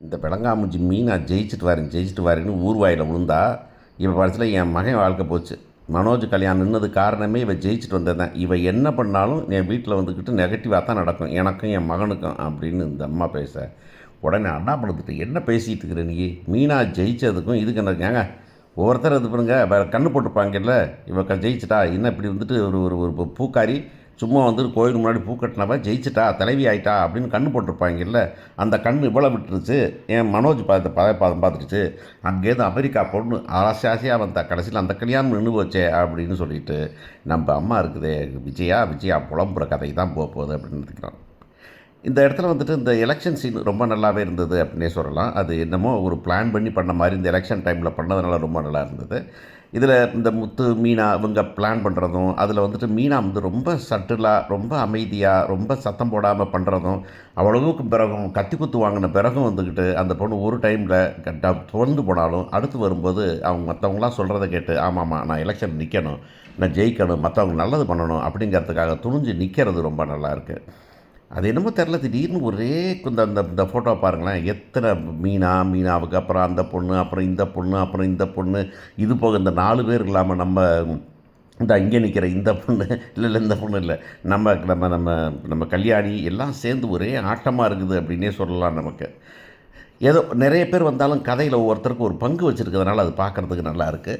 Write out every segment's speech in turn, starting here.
இந்த பெலங்காமுஞ்சி மீனா ஜெயிச்சுட்டு வாரேன்னு ஊர் வாயில விழுந்தா, இவ கடைசில என் மகன் வாழ்க்கை போச்சு. மனோஜ் கல்யாணம் நின்னதுக்கு காரணமே இவ ஜெயிச்சுட்டு வந்தது தான். இவ என்ன பண்ணாலும் என் வீட்டில் வந்துக்கிட்டு நெகட்டிவாக தான் நடக்கும். எனக்கும் என் மகனுக்கும் அப்படின்னு இந்த அம்மா பேச, உடனே அண்ணாமலை என்ன பேசிகிட்டு இருக்கிற நீ? மீனா ஜெயிச்சதுக்கும் இதுக்கு என்ன ஏங்க ஒவ்வொருத்தர் இது பண்ணுங்க கண்ணு போட்டுருப்பாங்கல்ல, இவ ஜெயிச்சிட்டா என்ன இப்படி வந்துட்டு ஒரு ஒரு ஒரு பூக்காரி சும்மா வந்து கோயிலுக்கு முன்னாடி பூ கட்டினவ ஜெயிச்சிட்டா தலைவி ஆயிட்டா அப்படின்னு கண்ணு போட்டிருப்பாங்கல்ல, அந்த கண்ணு இவ்வளோ விட்டுருச்சு. என் மனோஜ் பார்த்துருச்சு. அங்கேருந்து அமெரிக்கா பொண்ணு ஆசையாக வந்தா, கடைசியில் அந்த கல்யாணம் நின்று போச்சே அப்படின்னு சொல்லிட்டு நம்ம அம்மா இருக்குதே விஜயா புலம்புற கதை தான் போக போகுது அப்படின்னு நினைக்கிறோம். இந்த இடத்துல வந்துட்டு இந்த எலெக்ஷன் சீன் ரொம்ப நல்லாவே இருந்தது அப்படின்னே சொல்லலாம். அது என்னமோ ஒரு பிளான் பண்ணி பண்ண மாதிரி இந்த எலெக்ஷன் டைமில் பண்ணதுனால ரொம்ப நல்லா இருந்தது. இதில் இந்த முத்து, மீனா இவங்க பிளான் பண்ணுறதும், அதில் வந்துட்டு மீனா வந்து ரொம்ப சட்டிலாக, ரொம்ப அமைதியாக, ரொம்ப சத்தம் போடாமல் பண்ணுறதும், அவ்வளவுக்கு பிறகும் கத்தி குத்து வாங்கின பிறகும் வந்துக்கிட்டு அந்த பொண்ணு ஒரு டைமில் துவந்து போனாலும் அடுத்து வரும்போது அவங்க மற்றவங்களாம் சொல்கிறத கேட்டு ஆமாம்மா நான் எலெக்ஷன் நிற்கணும், நான் ஜெயிக்கணும், மற்றவங்க நல்லது பண்ணணும் அப்படிங்கிறதுக்காக துணிஞ்சு நிற்கிறது ரொம்ப நல்லாயிருக்கு. அது என்னமோ தெரில, திடீர்னு ஒரே இந்த இந்த இந்த ஃபோட்டோ பாருங்களேன், எத்தனை மீனாவுக்கு அப்புறம் அந்த பொண்ணு, அப்புறம் இந்த பொண்ணு, அப்புறம் இந்த பொண்ணு, இது போக இந்த 4 பேர் இல்லாமல் நம்ம இந்த இங்கே நிற்கிற இந்த பொண்ணு இல்லை இந்த பொண்ணு இல்லை, நம்ம நம்ம நம்ம நம்ம கல்யாணி எல்லாம் சேர்ந்து ஒரே ஆட்டமாக இருக்குது அப்படின்னே சொல்லலாம் நமக்கு. ஏதோ நிறைய பேர் வந்தாலும் கதையில் ஒவ்வொருத்தருக்கும் ஒரு பங்கு வச்சுருக்கிறதுனால அது பார்க்குறதுக்கு நல்லாயிருக்கு.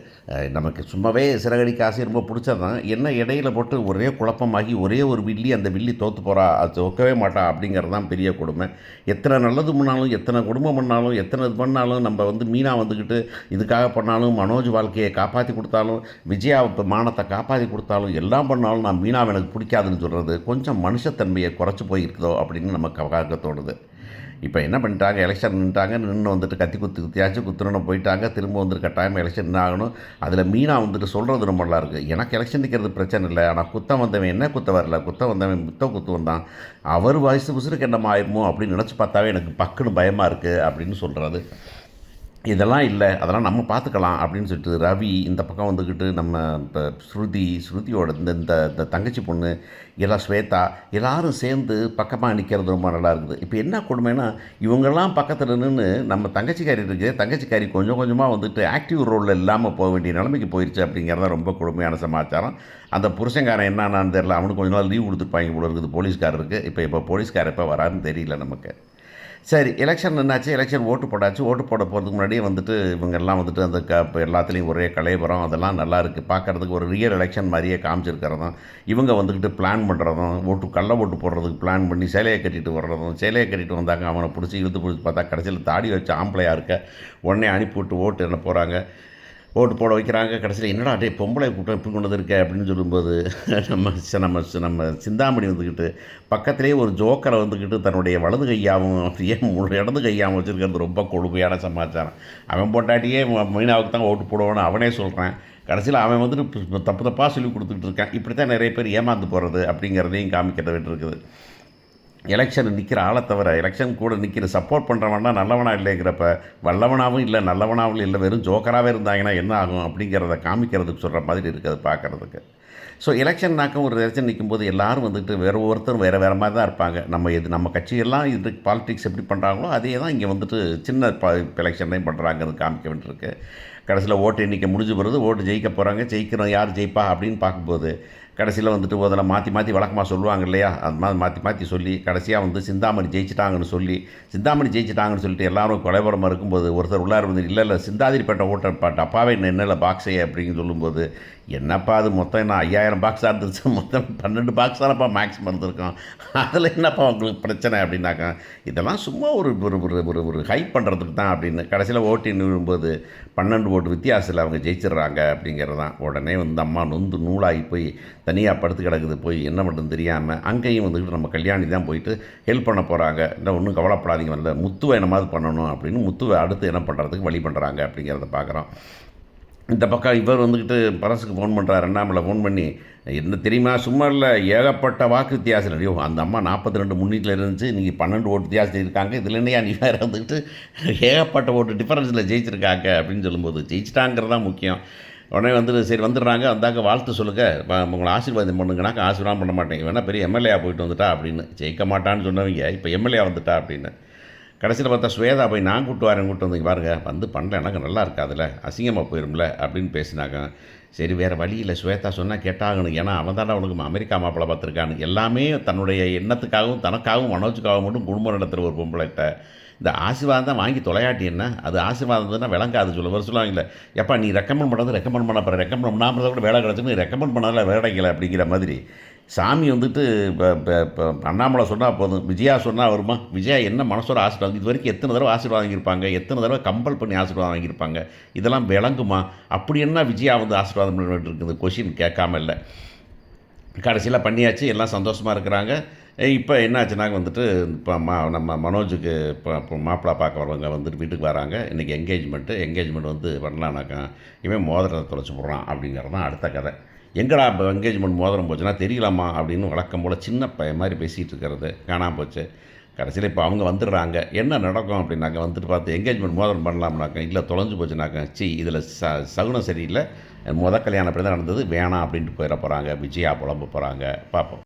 நமக்கு சும்மாவே சிறகடிக்க ஆசை ரொம்ப பிடிச்சது தான். என்ன இடையில போட்டு ஒரே குழப்பமாகி ஒரே ஒரு வில்லி, அந்த வில்லி தோற்று போகிறா, அது ஒக்கவே மாட்டா அப்படிங்கிறது தான் பெரிய கொடுமை. எத்தனை நல்லது பண்ணாலும், எத்தனை குடும்பம் பண்ணாலும், எத்தனை இது பண்ணாலும், நம்ம வந்து மீனா வந்துக்கிட்டு இதுக்காக பண்ணாலும், மனோஜ் வாழ்க்கையை காப்பாற்றி கொடுத்தாலும், விஜயா மானத்தை காப்பாற்றி கொடுத்தாலும், எல்லாம் பண்ணாலும் நான் மீனாவை எனக்கு பிடிக்காதுன்னு சொல்கிறது கொஞ்சம் மனுஷத்தன்மையை குறைச்சி போயிருக்குதோ அப்படின்னு நமக்கு பார்க்க தோணுது. இப்போ என்ன பண்ணிட்டாங்க, எலெக்ஷன் நின்று வந்துட்டு கத்தி குத்தியாச்சும் குத்துணுன்னு போயிட்டாங்க. திரும்ப வந்துட்டு கட்டாயமாக எலெக்ஷன் என்ன ஆகணும். அதில் மீனா வந்துட்டு சொல்கிறது ரொம்ப நல்லா இருக்குது. எனக்கு எலெக்ஷன் நிற்கிறது பிரச்சனை இல்லை, ஆனால் குத்த வந்தவன் என்ன குத்த வரல, குத்த வந்தவன் குத்து வந்தான், அவர் வயசு விசுருக்கு என்னமா ஆயிருமோ அப்படின்னு நினச்சி பார்த்தாவே எனக்கு பக்குன்னு பயமாக இருக்குது அப்படின்னு சொல்கிறது. இதெல்லாம் இல்லை, அதெல்லாம் நம்ம பார்த்துக்கலாம் அப்படின்னு சொல்லிட்டு ரவி இந்த பக்கம் வந்துக்கிட்டு நம்ம இப்போ ஸ்ருதியோட இந்த இந்த இந்த தங்கச்சி பொண்ணு எல்லாம் ஸ்வேதா எல்லோரும் சேர்ந்து பக்கமாக நிற்கிறது ரொம்ப நல்லா இருக்குது. இப்போ என்ன கொடுமைன்னா, இவங்கெல்லாம் பக்கத்தில் நின்று நம்ம தங்கச்சிக்காரி இருக்குது, தங்கச்சிக்காரி கொஞ்சம் கொஞ்சமாக வந்துட்டு ஆக்டிவ் ரோலில் இல்லாமல் போக வேண்டிய நிலைமைக்கு போயிடுச்சு அப்படிங்கிறத ரொம்ப கொடுமையான சமாச்சாரம். அந்த புருஷங்காரன் என்னன்னு தெரியல, அவனுக்கு கொஞ்ச நாள் லீவ் கொடுத்துருப்பாங்க போல இருக்குது போலீஸ்காரருக்கு. இப்போ போலீஸ்காரர் எப்போ வராருன்னு தெரியல நமக்கு. சரி, எலெக்ஷன் என்னாச்சு, எலெக்ஷன் ஓட்டு போட்டாச்சு. ஓட்டு போட போகிறதுக்கு முன்னாடியே வந்துட்டு இவங்கெல்லாம் வந்துட்டு அந்த இப்போ எல்லாத்துலேயும் ஒரே கலைபுரம் அதெல்லாம் நல்லா இருக்குது பார்க்குறதுக்கு. ஒரு ரியல் எலெக்ஷன் மாதிரியே காமிச்சிருக்கிறதும், இவங்க வந்துக்கிட்டு பிளான் பண்ணுறதும், கள்ள ஓட்டு போடுறதுக்கு பிளான் பண்ணி சேலையை கட்டிட்டு வர்றதும், சேலையை கட்டிட்டு வந்தாங்க அவனை பிடிச்சி இழுத்து பிடிச்சி பார்த்தா கடைசியில் தாடி வச்சு ஆம்பளையாக இருக்க உடனே அனுப்பிவிட்டு ஓட்டு என்ன போகிறாங்க, ஓட்டு போட வைக்கிறாங்க. கடைசியில் என்னடா டே பொம்பளை கூட்டம் இப்படி கொண்டு வந்திருக்க அப்படின்னு சொல்லும்போது நம்ம நம்ம நம்ம சிந்தாமணி வந்துக்கிட்டு பக்கத்துலேயே ஒரு ஜோக்கரை வந்துக்கிட்டு தன்னுடைய வலது கையாகவும் அப்படியே இடது கையாகவும் வச்சுருக்கிறது ரொம்ப கொடுமையான சமாச்சாரம். அவன் பொண்டாட்டியே மீனாவுக்கு தான் ஓட்டு போடுவான்னு அவனே சொல்கிறான். கடைசியில் அவன் வந்துட்டு தப்பு தப்பாக சொல்லி கொடுத்துட்டு இருக்கான். இப்படி தான் நிறைய பேர் ஏமாந்து போகிறது அப்படிங்கிறதையும் காமிக்கிறது இருக்குது. எலெக்ஷன் நிற்கிற ஆளை தவிர எலெக்ஷன் கூட நிற்கிற சப்போர்ட் பண்ணுறவனா நல்லவனா இல்லைங்கிறப்ப வல்லவனாகவும் இல்லை நல்லவனாகவும் இல்லை வெறும் ஜோக்கராகவே இருந்தாங்கன்னா என்ன ஆகும் அப்படிங்கிறத காமிக்கிறதுக்கு சொல்கிற மாதிரி இருக்குது பார்க்குறதுக்கு. ஸோ எலெக்ஷன்னாக்கம் ஒரு எலெக்ஷன் நிற்கும்போது எல்லோரும் வந்துட்டு ஒருத்தரும் வேறு மாதிரி தான் இருப்பாங்க. நம்ம கட்சியெல்லாம் இது பாலிடிக்ஸ் எப்படி பண்ணுறாங்களோ அதே தான் இங்கே வந்துட்டு சின்ன எலெக்ஷன்லையும் பண்ணுறாங்கிறது காமிக்க வேண்டியிருக்கு. கடைசியில் ஓட்டு எண்ணிக்கை முடிஞ்சு போகிறது, ஓட்டு ஜெயிக்க போகிறாங்க, ஜெயிக்கிறோம் யார் ஜெயிப்பா அப்படின்னு பார்க்கும்போது கடைசியில் வந்துட்டு அதில் மாற்றி வழக்கமாக சொல்லுவாங்க இல்லையா, அது மாதிரி மாற்றி சொல்லி கடைசியாக வந்து சிந்தாமணி ஜெயிச்சிட்டாங்கன்னு சொல்லிட்டு எல்லோரும் கொலைபுரமாக இருக்கும்போது ஒருத்தர் உள்ளார் வந்து இல்லை சிந்தாதிரிப்பேட்டை ஓட்டர் அப்பாவே என்னென்ன பாக்ஸே அப்படின்னு சொல்லும்போது, என்னப்பா அது மொத்தம் என்ன 5000 பாக்ஸாக இருந்துச்சு, மொத்தம் 12 பாக்ஸ் தானப்பா மேக்ஸிமம் இருந்திருக்கோம், அதில் என்னப்பா உங்களுக்கு பிரச்சனை அப்படின்னாக்கா, இதெல்லாம் சும்மா ஒரு ஒரு ஒரு ஒரு ஹைப் பண்ணுறதுக்கு தான் அப்படின்னு. கடைசியில் ஓட்டு விழும்போது 12 ஓட்டு வித்தியாசத்தில் அவங்க ஜெயிச்சிடுறாங்க அப்படிங்கிறது தான். உடனே வந்து அம்மா நொந்து நூலாகி போய் தனியாக படுத்து கிடக்குது. போய் என்ன பண்ணுறது தெரியாமல் அங்கேயும் வந்துக்கிட்டு நம்ம கல்யாணி தான் போயிட்டு ஹெல்ப் பண்ண போகிறாங்க. இல்லை ஒன்றும் கவலைப்படாதீங்க, வரல முத்துவை என்னமாவது பண்ணணும் அப்படின்னு முத்துவை அடுத்து என்ன பண்ணுறதுக்கு வழி பண்ணுறாங்க அப்படிங்கிறத பார்க்குறோம். இந்த பக்கம் இவர் வந்துக்கிட்டு பரசுக்கு ஃபோன் பண்ணுறாரு, அண்ணாமலை ஃபோன் பண்ணி என்ன தெரியுமா சும்மா இல்லை ஏகப்பட்ட வாக்கு வித்தியாசம். ஐயோ அந்த அம்மா 42 முன்னிட்டில் இருந்துச்சு, நீங்கள் 12 ஓட்டு வித்தியாசம் இருக்காங்க, இதில் என்னையா நீ வேறு வந்துக்கிட்டு ஏகப்பட்ட ஓட்டு டிஃபரன்ஸில் ஜெயிச்சிருக்காங்க அப்படின்னு சொல்லும்போது ஜெயிச்சிட்டாங்கிறது தான் முக்கியம். உடனே வந்துட்டு சரி வந்துடுறாங்க, வந்தாக்க வாழ்த்து சொல்லுங்கள், உங்களை ஆசீர்வாதம் பண்ணுங்கனாக்கா ஆசீர்வாதம் பண்ண மாட்டேங்க, வேணால் பெரிய எம்எல்ஏ போயிட்டு வந்துட்டா அப்படின்னு. ஜெயிக்க மாட்டான்னு சொன்னவங்க இப்போ எம்எல்ஏ வந்துட்டா அப்படின்னு. கடைசியில் பார்த்தா ஸ்வேதா போய் நான் கூப்பிட்டு வரேன் கூப்பிட்டு வந்து பாருங்க வந்து பண்ணல எனக்கு நல்லா இருக்காதுல்ல அசிங்கமாக போயிரும்ல அப்படின்னு பேசினாங்க. சரி வேறு வழி இல்லை ஸ்வேதா சொன்னால் கேட்டாகணும் ஏன்னா அவன் தானே அவனுக்கு அமெரிக்கா மாப்பிள்ளை பார்த்துருக்கான்னு எல்லாமே தன்னுடைய எண்ணத்துக்காகவும் தனக்காகவும் மனோஜுக்காகவும் மட்டும் குடும்பம் நடத்துகிற ஒரு பொம்பளைகிட்ட இந்த ஆசீர்வாதம் தான் வாங்கி தொலையாட்டி என்ன அது ஆசீர்வாதம் தான் விளங்காது சொல்லுவாங்களே எப்பா நீ ரெக்கமெண்ட் பண்ணது ரெக்கமெண்ட் பண்ண போகிற ரெக்கமெண்ட் பண்ணாமல் கூட வேலை கிடச்சுன்னு நீ ரெக்கமெண்ட் பண்ணதில் வேலை கிடைக்கல அப்படிங்கிற மாதிரி சாமி வந்துட்டு இப்போ அண்ணாமலை சொன்னால் போதும் விஜயா சொன்னால் வருமா விஜயா என்ன மனசோட ஆசீர்வாதம் இது வரைக்கும் எத்தனை தடவை ஆசீர்வாதம் வாங்கியிருப்பாங்க எத்தனை தடவை கம்பல் பண்ணி ஆசீர்வாதம் வாங்கியிருப்பாங்க இதெல்லாம் விளங்குமா அப்படி என்ன விஜயா வந்து ஆசீர்வாதம் பண்ணிட்டு இருக்குது கொஷின் கேட்காம இல்லை. கடைசியில் பண்ணியாச்சு எல்லாம் சந்தோஷமாக இருக்கிறாங்க. இப்போ என்னாச்சுனாங்க வந்துட்டு இப்போ நம்ம மனோஜுக்கு இப்போ மாப்பிள்ளை பார்க்க வரவங்க வந்துட்டு வீட்டுக்கு வராங்க. இன்றைக்கி என்கேஜ்மெண்ட் வந்து பண்ணலான்னாக்கா இவன் மோதிரத்தை தொலைச்சி போடுறான் அப்படிங்கிறது தான் அடுத்த கதை. எங்கடா இப்போ என்கேஜ்மெண்ட் மோதிரம் போச்சுன்னா தெரியலாமா அப்படின்னு வழக்கம் போல் சின்ன பையன் மாதிரி பேசிகிட்டு இருக்கிறது காணாமல் போச்சு. கடைசியில் இப்போ அவங்க வந்துடுறாங்க. என்ன நடக்கும் அப்படின்னாக்க வந்துட்டு பார்த்து என்கேஜ்மெண்ட் மோதிரம் பண்ணலாம்னாக்க இல்லை தொலைஞ்சு போச்சுனாக்க இதில் சகுனம் சரியில்லை கல்யாணம் அப்படி தான் நடந்தது வேணாம் அப்படின்ட்டு போயிட போகிறாங்க. விஜயா புலம்ப போகிறாங்க பார்ப்போம்.